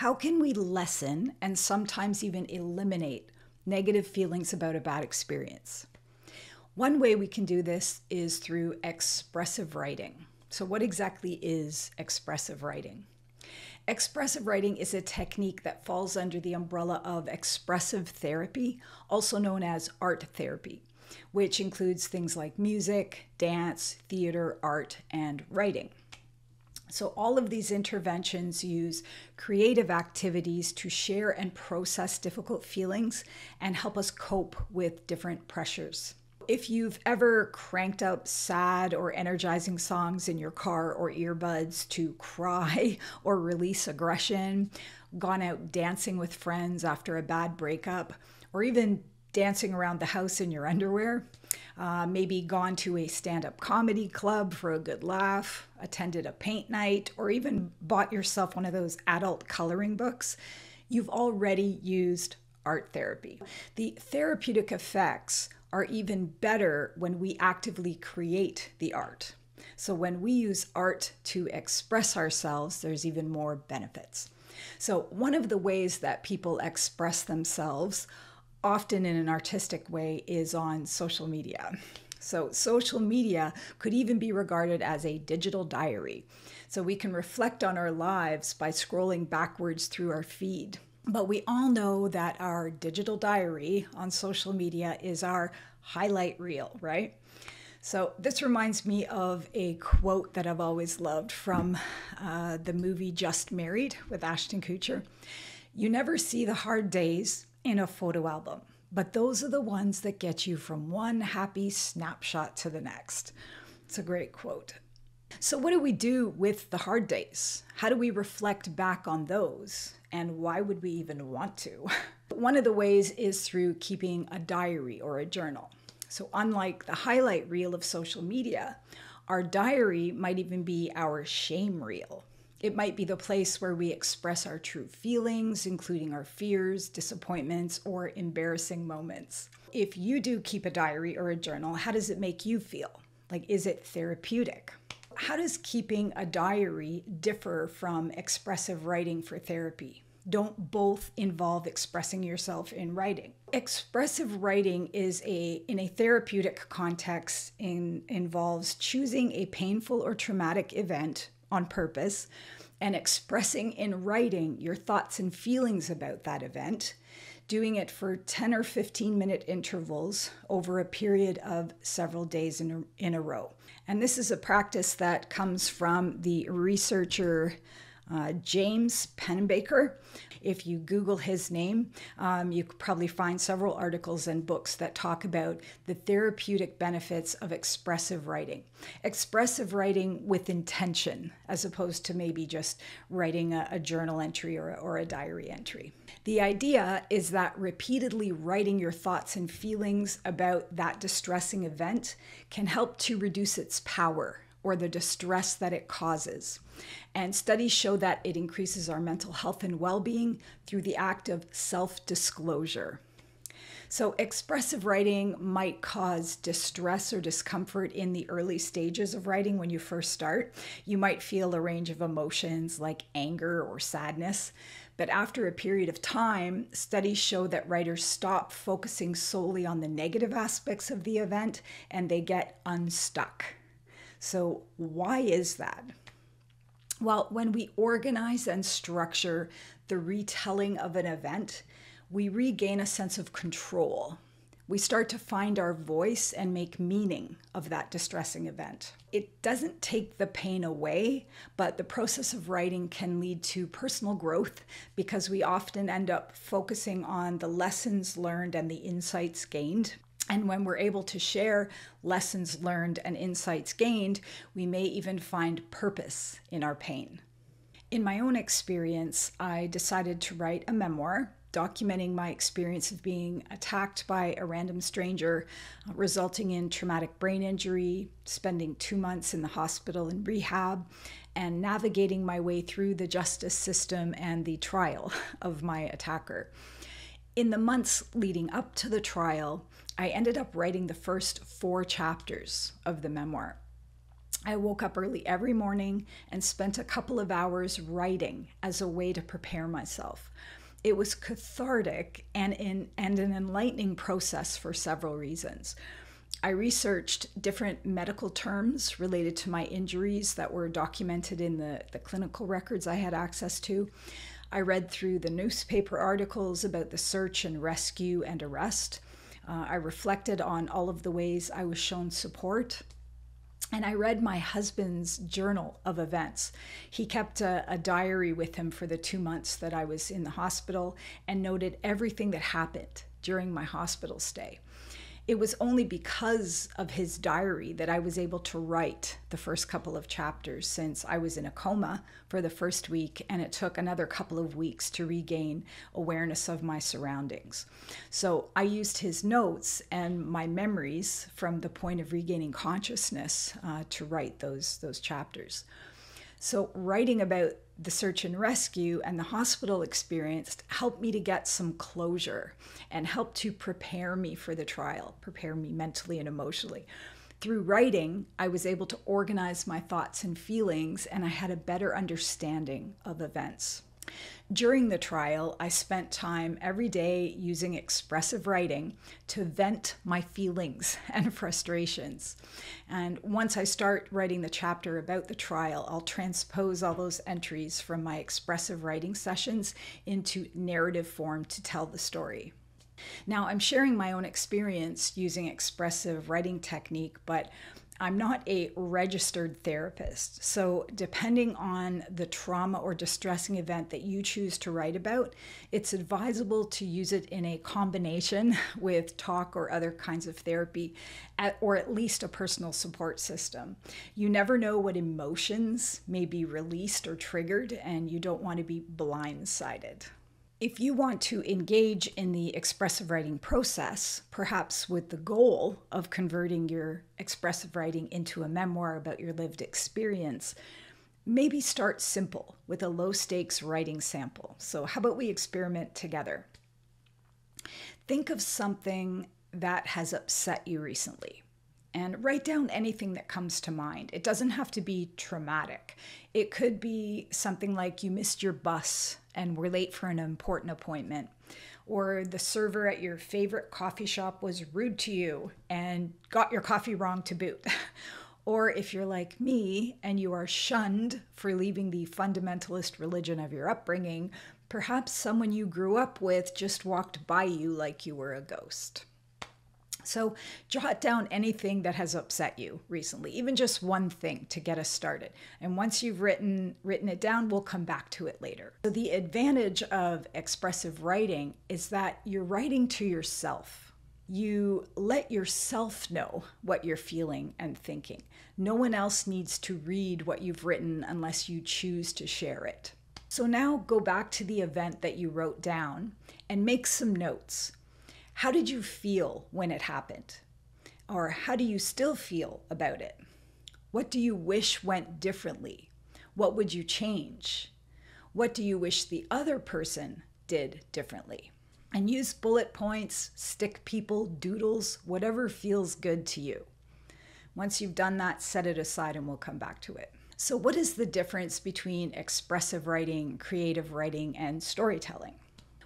How can we lessen and sometimes even eliminate negative feelings about a bad experience? One way we can do this is through expressive writing. So what exactly is expressive writing? Expressive writing is a technique that falls under the umbrella of expressive therapy, also known as art therapy, which includes things like music, dance, theater, art, and writing. So all of these interventions use creative activities to share and process difficult feelings and help us cope with different pressures. If you've ever cranked up sad or energizing songs in your car or earbuds to cry or release aggression, gone out dancing with friends after a bad breakup, or even dancing around the house in your underwear, maybe gone to a stand-up comedy club for a good laugh, attended a paint night, or even bought yourself one of those adult coloring books, you've already used art therapy. The therapeutic effects are even better when we actively create the art. So when we use art to express ourselves, there's even more benefits. So one of the ways that people express themselves, often in an artistic way, is on social media. So social media could even be regarded as a digital diary. So we can reflect on our lives by scrolling backwards through our feed. But we all know that our digital diary on social media is our highlight reel, right? So this reminds me of a quote that I've always loved from the movie Just Married with Ashton Kutcher. "You never see the hard days in a photo album, but those are the ones that get you from one happy snapshot to the next." It's a great quote. So what do we do with the hard days? How do we reflect back on those? And why would we even want to? One of the ways is through keeping a diary or a journal. So unlike the highlight reel of social media, our diary might even be our shame reel. It might be the place where we express our true feelings, including our fears, disappointments, or embarrassing moments. If you do keep a diary or a journal, how does it make you feel? Like, is it therapeutic? How does keeping a diary differ from expressive writing for therapy? Don't both involve expressing yourself in writing? Expressive writing in a therapeutic context, involves choosing a painful or traumatic event on purpose and expressing in writing your thoughts and feelings about that event, doing it for 10 or 15-minute intervals over a period of several days in a row. And this is a practice that comes from the researcher James Pennebaker. If you Google his name, you could probably find several articles and books that talk about the therapeutic benefits of expressive writing. Expressive writing with intention, as opposed to maybe just writing a journal entry or a diary entry. The idea is that repeatedly writing your thoughts and feelings about that distressing event can help to reduce its power or the distress that it causes. And studies show that it increases our mental health and well-being through the act of self-disclosure. So expressive writing might cause distress or discomfort in the early stages of writing when you first start. You might feel a range of emotions like anger or sadness. But after a period of time, studies show that writers stop focusing solely on the negative aspects of the event and they get unstuck. So why is that? Well, when we organize and structure the retelling of an event, we regain a sense of control. We start to find our voice and make meaning of that distressing event. It doesn't take the pain away, but the process of writing can lead to personal growth because we often end up focusing on the lessons learned and the insights gained. And when we're able to share lessons learned and insights gained, we may even find purpose in our pain. In my own experience, I decided to write a memoir documenting my experience of being attacked by a random stranger, resulting in traumatic brain injury, spending 2 months in the hospital in rehab, and navigating my way through the justice system and the trial of my attacker. In the months leading up to the trial, I ended up writing the first 4 chapters of the memoir. I woke up early every morning and spent a couple of hours writing as a way to prepare myself. It was cathartic and an enlightening process for several reasons. I researched different medical terms related to my injuries that were documented in the clinical records I had access to. I read through the newspaper articles about the search and rescue and arrest. I reflected on all of the ways I was shown support. And I read my husband's journal of events. He kept a diary with him for the 2 months that I was in the hospital and noted everything that happened during my hospital stay. It was only because of his diary that I was able to write the first couple of chapters, since I was in a coma for the first week and it took another couple of weeks to regain awareness of my surroundings. So I used his notes and my memories from the point of regaining consciousness to write those chapters. So writing about the search and rescue and the hospital experience helped me to get some closure and helped to prepare me for the trial, prepare me mentally and emotionally. Through writing, I was able to organize my thoughts and feelings, and I had a better understanding of events. During the trial, I spent time every day using expressive writing to vent my feelings and frustrations. And once I start writing the chapter about the trial, I'll transpose all those entries from my expressive writing sessions into narrative form to tell the story. Now, I'm sharing my own experience using expressive writing technique, but I'm not a registered therapist. So depending on the trauma or distressing event that you choose to write about, it's advisable to use it in a combination with talk or other kinds of therapy, or at least a personal support system. You never know what emotions may be released or triggered, and you don't want to be blindsided. If you want to engage in the expressive writing process, perhaps with the goal of converting your expressive writing into a memoir about your lived experience, maybe start simple with a low-stakes writing sample. So how about we experiment together? Think of something that has upset you recently and write down anything that comes to mind. It doesn't have to be traumatic. It could be something like you missed your bus and were late for an important appointment, or the server at your favorite coffee shop was rude to you and got your coffee wrong to boot. Or if you're like me and you are shunned for leaving the fundamentalist religion of your upbringing, perhaps someone you grew up with just walked by you like you were a ghost. So jot down anything that has upset you recently, even just one thing to get us started. And once you've written it down, we'll come back to it later. So the advantage of expressive writing is that you're writing to yourself. You let yourself know what you're feeling and thinking. No one else needs to read what you've written unless you choose to share it. So now go back to the event that you wrote down and make some notes. How did you feel when it happened? Or how do you still feel about it? What do you wish went differently? What would you change? What do you wish the other person did differently? And use bullet points, stick people, doodles, whatever feels good to you. Once you've done that, set it aside and we'll come back to it. So what is the difference between expressive writing, creative writing, and storytelling?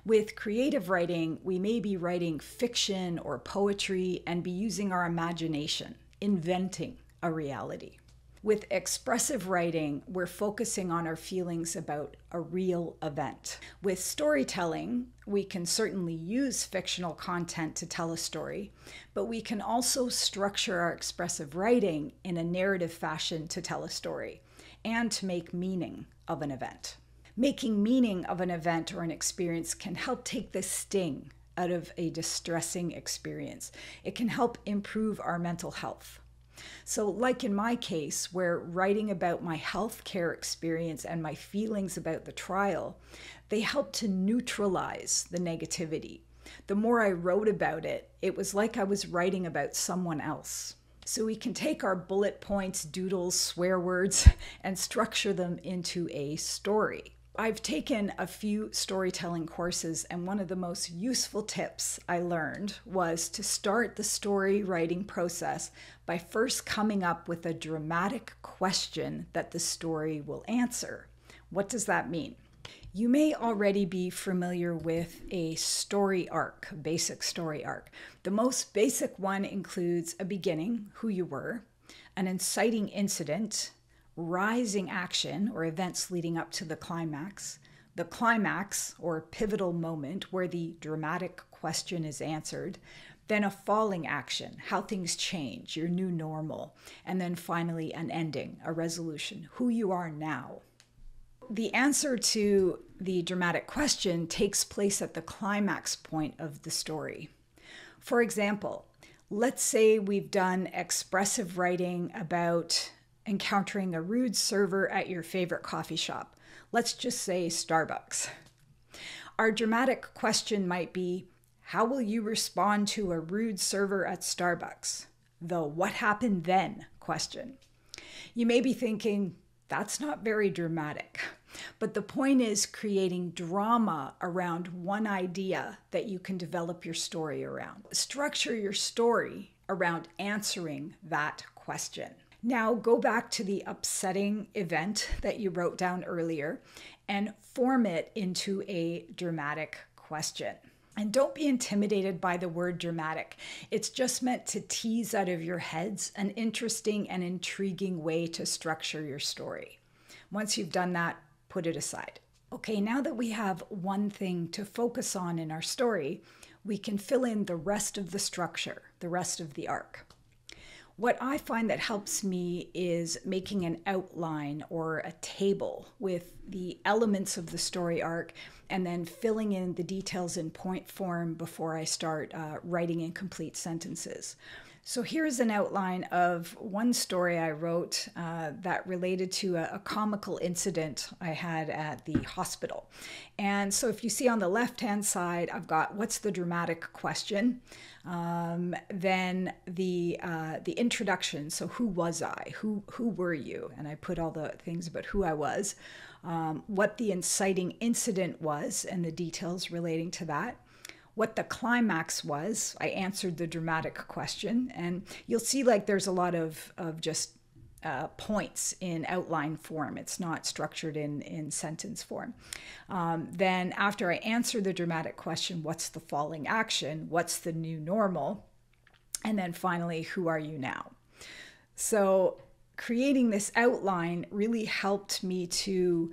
With creative writing, we may be writing fiction or poetry and be using our imagination, inventing a reality. With expressive writing, we're focusing on our feelings about a real event. With storytelling, we can certainly use fictional content to tell a story, but we can also structure our expressive writing in a narrative fashion to tell a story and to make meaning of an event. Making meaning of an event or an experience can help take the sting out of a distressing experience. It can help improve our mental health. So like in my case, where writing about my healthcare experience and my feelings about the trial, they helped to neutralize the negativity. The more I wrote about it, it was like I was writing about someone else. So we can take our bullet points, doodles, swear words, and structure them into a story. I've taken a few storytelling courses, and one of the most useful tips I learned was to start the story writing process by first coming up with a dramatic question that the story will answer. What does that mean? You may already be familiar with a story arc, a basic story arc. The most basic one includes a beginning, who you were, an inciting incident, rising action or events leading up to the climax or pivotal moment where the dramatic question is answered, then a falling action, how things change, your new normal, and then finally an ending, a resolution, who you are now. The answer to the dramatic question takes place at the climax point of the story. For example, let's say we've done expressive writing about encountering a rude server at your favorite coffee shop. Let's just say Starbucks. Our dramatic question might be, how will you respond to a rude server at Starbucks? The what happened then question. You may be thinking, that's not very dramatic. But the point is creating drama around one idea that you can develop your story around. Structure your story around answering that question. Now go back to the upsetting event that you wrote down earlier and form it into a dramatic question. And don't be intimidated by the word dramatic. It's just meant to tease out of your heads an interesting and intriguing way to structure your story. Once you've done that, put it aside. Okay, now that we have one thing to focus on in our story, we can fill in the rest of the structure, the rest of the arc. What I find that helps me is making an outline or a table with the elements of the story arc and then filling in the details in point form before I start writing in complete sentences. So here's an outline of one story I wrote that related to a comical incident I had at the hospital. And so if you see on the left-hand side, I've got what's the dramatic question, then the introduction. So who was I? Who were you? And I put all the things about who I was, what the inciting incident was, and the details relating to that. What the climax was, I answered the dramatic question, and you'll see like there's a lot of just points in outline form. It's not structured in sentence form. Then after I answer the dramatic question, what's the falling action? What's the new normal? And then finally, who are you now? So creating this outline really helped me to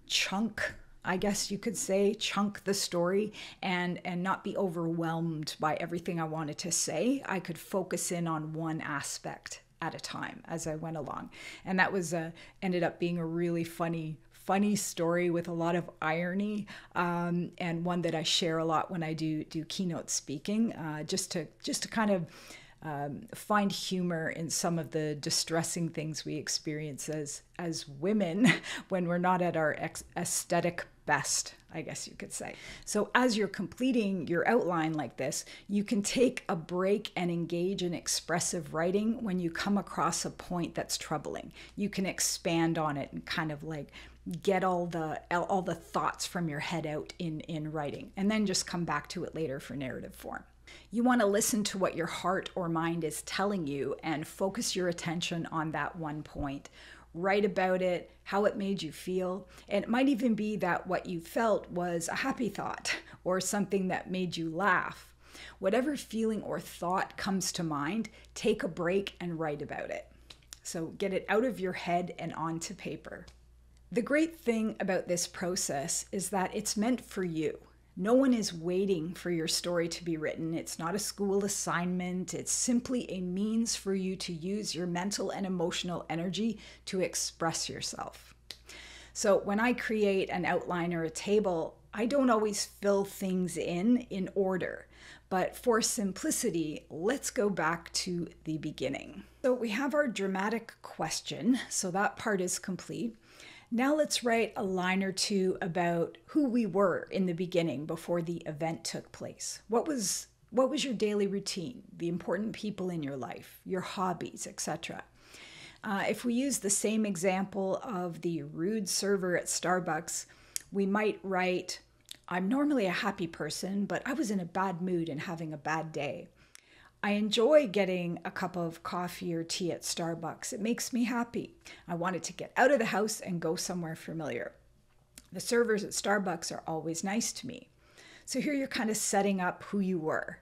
chunk, I guess you could say, chunk the story and not be overwhelmed by everything I wanted to say. I could focus in on one aspect at a time as I went along. And that was ended up being a really funny story with a lot of irony, and one that I share a lot when I do keynote speaking, just to kind of find humor in some of the distressing things we experience as women when we're not at our aesthetic best, I guess you could say. So as you're completing your outline like this, you can take a break and engage in expressive writing when you come across a point that's troubling. You can expand on it and kind of like get all the thoughts from your head out in writing, and then just come back to it later for narrative form. You want to listen to what your heart or mind is telling you and focus your attention on that one point. Write about it, how it made you feel. And it might even be that what you felt was a happy thought or something that made you laugh. Whatever feeling or thought comes to mind, take a break and write about it. So get it out of your head and onto paper. The great thing about this process is that it's meant for you. No one is waiting for your story to be written. It's not a school assignment. It's simply a means for you to use your mental and emotional energy to express yourself. So when I create an outline or a table, I don't always fill things in order. But for simplicity, let's go back to the beginning. So we have our dramatic question. So that part is complete. Now let's write a line or two about who we were in the beginning before the event took place. What was your daily routine, the important people in your life, your hobbies, etc. If we use the same example of the rude server at Starbucks, we might write, I'm normally a happy person, but I was in a bad mood and having a bad day. I enjoy getting a cup of coffee or tea at Starbucks. It makes me happy. I wanted to get out of the house and go somewhere familiar. The servers at Starbucks are always nice to me. So here you're kind of setting up who you were,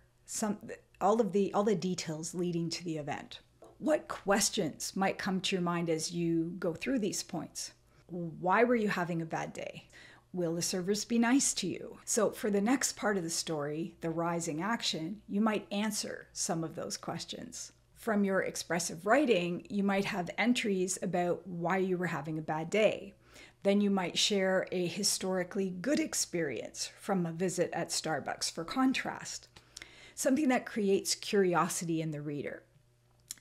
all the details leading to the event. What questions might come to your mind as you go through these points? Why were you having a bad day? Will the servers be nice to you? So for the next part of the story, the rising action, you might answer some of those questions. From your expressive writing, you might have entries about why you were having a bad day. Then you might share a historically good experience from a visit at Starbucks for contrast. Something that creates curiosity in the reader,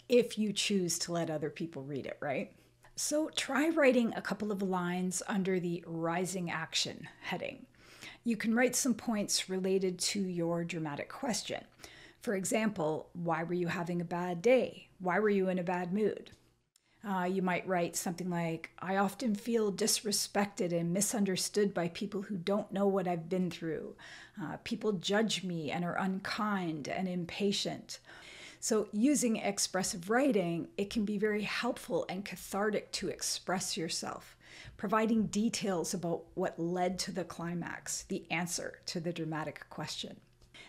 if you choose to let other people read it, right? So try writing a couple of lines under the rising action heading. You can write some points related to your dramatic question. For example, why were you having a bad day? Why were you in a bad mood? You might write something like, I often feel disrespected and misunderstood by people who don't know what I've been through. People judge me and are unkind and impatient. So using expressive writing, it can be very helpful and cathartic to express yourself, providing details about what led to the climax, the answer to the dramatic question.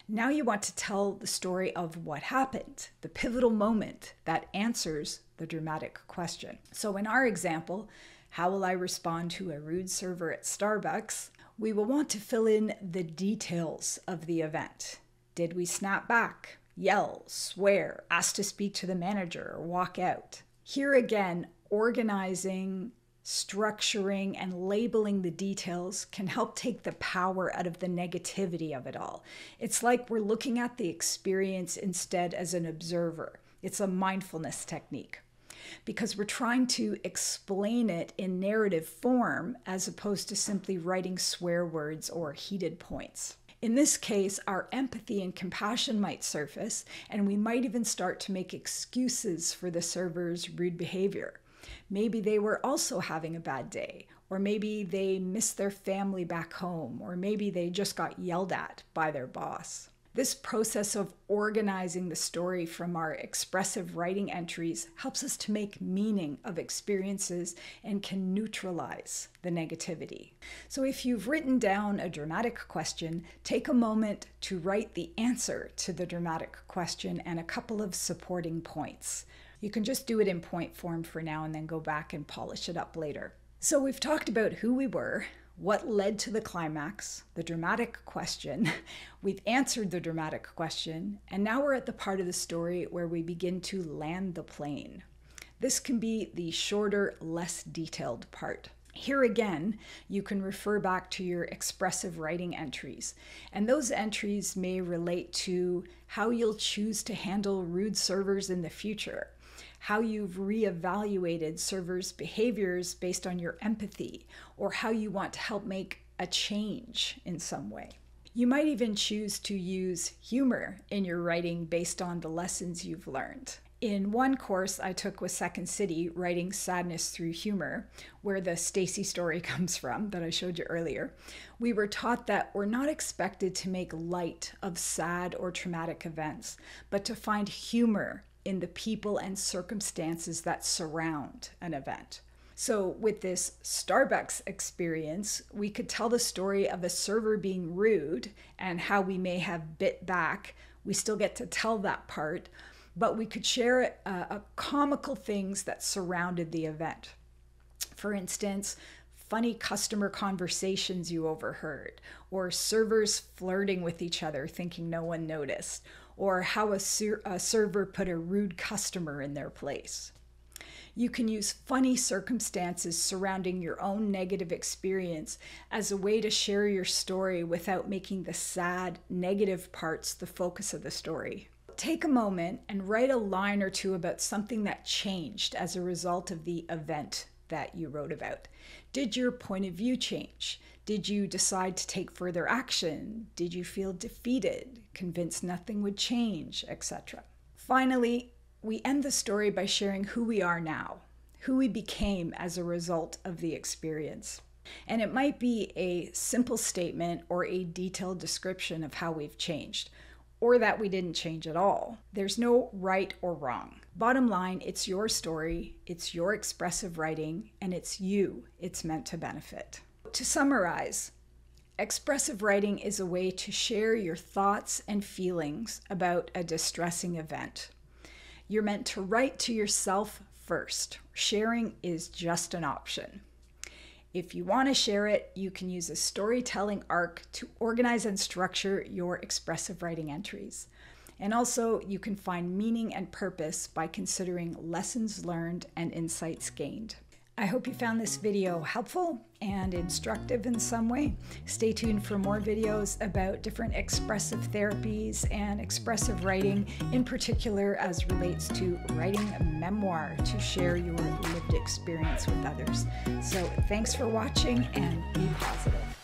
Now you want to tell the story of what happened, the pivotal moment that answers the dramatic question. So in our example, how will I respond to a rude server at Starbucks? We will want to fill in the details of the event. Did we snap back, yell, swear, ask to speak to the manager, or walk out? Here again, organizing, structuring, and labeling the details can help take the power out of the negativity of it all. It's like we're looking at the experience instead as an observer. It's a mindfulness technique because we're trying to explain it in narrative form as opposed to simply writing swear words or heated points. In this case, our empathy and compassion might surface, and we might even start to make excuses for the server's rude behavior. Maybe they were also having a bad day, or maybe they missed their family back home, or maybe they just got yelled at by their boss. This process of organizing the story from our expressive writing entries helps us to make meaning of experiences and can neutralize the negativity. So if you've written down a dramatic question, take a moment to write the answer to the dramatic question and a couple of supporting points. You can just do it in point form for now and then go back and polish it up later. So we've talked about who we were, what led to the climax, the dramatic question. We've answered the dramatic question, and now we're at the part of the story where we begin to land the plane. This can be the shorter, less detailed part. Here again, you can refer back to your expressive writing entries, and those entries may relate to how you'll choose to handle rude servers in the future, how you've reevaluated servers' behaviors based on your empathy, or how you want to help make a change in some way. You might even choose to use humor in your writing based on the lessons you've learned. In one course I took with Second City, Writing Sadness Through Humor, where the Stacy story comes from that I showed you earlier, we were taught that we're not expected to make light of sad or traumatic events, but to find humor in the people and circumstances that surround an event. So with this Starbucks experience, we could tell the story of a server being rude and how we may have bit back. We still get to tell that part, but we could share comical things that surrounded the event. For instance, funny customer conversations you overheard, or servers flirting with each other thinking no one noticed, or how a server put a rude customer in their place. You can use funny circumstances surrounding your own negative experience as a way to share your story without making the sad, negative parts the focus of the story. Take a moment and write a line or two about something that changed as a result of the event that you wrote about. Did your point of view change? Did you decide to take further action? Did you feel defeated, convinced nothing would change, etc.? Finally, we end the story by sharing who we are now. who we became as a result of the experience. And it might be a simple statement or a detailed description of how we've changed, or that we didn't change at all. There's no right or wrong. Bottom line, it's your story, it's your expressive writing, and it's you it's meant to benefit. To summarize, expressive writing is a way to share your thoughts and feelings about a distressing event. You're meant to write to yourself first. Sharing is just an option. If you want to share it, you can use a storytelling arc to organize and structure your expressive writing entries. And also, you can find meaning and purpose by considering lessons learned and insights gained. I hope you found this video helpful and instructive in some way. Stay tuned for more videos about different expressive therapies and expressive writing, in particular as relates to writing a memoir to share your lived experience with others. So thanks for watching, and be positive.